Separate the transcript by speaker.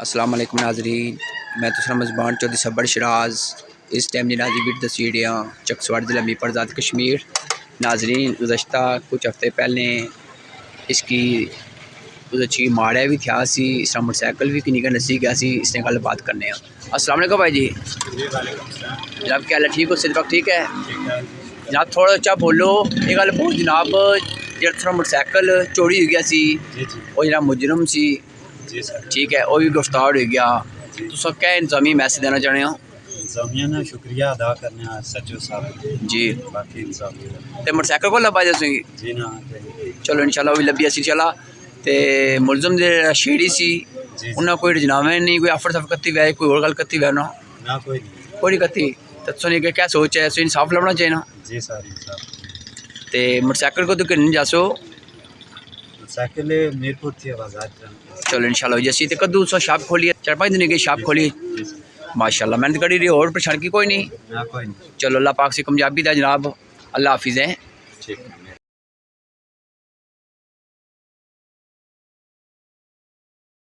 Speaker 1: अस्सलाम वालेकुम नाज़रीन, मैं तो मज़बान चौधरी सबर शराज। इस टाइम जनाजी बीट दसीडियाँ चकसवाड़ ज़िला मीरपुर आज़ाद कश्मीर। नाज़रीन गुज़श्ता कुछ हफ़्ते पहले इसकी अच्छी माड़ा भी था सी, इसका मोटरसाइकिल भी किन्नी का नसी गया सी। इसने गल बात करने। अस्सलाम वालेकुम भाई जी। जनाब क्या हाल है? ठीक हो? सेहत ठीक है जनाब? थोड़ा अच्छा बोलो। ये गल बहुत जनाब जो थोड़ा मोटरसाइकिल चोरी हो गया सी, वो जनाब मुजरम सी, ठीक है, वो भी गिरफ्तार हो गया। तो सब क्या इंतजामी मैसेज देना चाहते हो?
Speaker 2: इंतजामिया ने शुक्रिया अदा करने सचो साहब
Speaker 1: जी।
Speaker 2: बाकी इंतजामिया
Speaker 1: ते मोटरसाइकिल को लब्भा जैसे
Speaker 2: जी ना
Speaker 1: चलो इंशाल्लाह भी लब्भी असी चला। ते मुलजम जे शेड़ी सी उन्हें कोई रजनावे नहीं, कोई आफर सफ कत्ती वै, कोई और गल कत्ती वै ना
Speaker 2: ना
Speaker 1: कोई कत्ती। तो सुनी के क्या सोच है? सो इंसाफ लभना चाहिए ना
Speaker 2: जी सारी इंसाफ।
Speaker 1: ते मोटरसाइकिल को तो किन जासो
Speaker 2: मोटरसाइकिल मीरपुर थी आवाज़।
Speaker 1: चलो इंशाल्लाह जैसी ते कद्दू सो शॉप खोली 4-5 दिन की शॉप खोली माशाल्लाह, मेहनत करी रही और परेशान की कोई नहीं।
Speaker 2: ना कोई नहीं।
Speaker 1: चलो अल्लाह पाक से कामयाबी दा जनाब। अल्लाह हाफिज़ है।
Speaker 2: ठीक।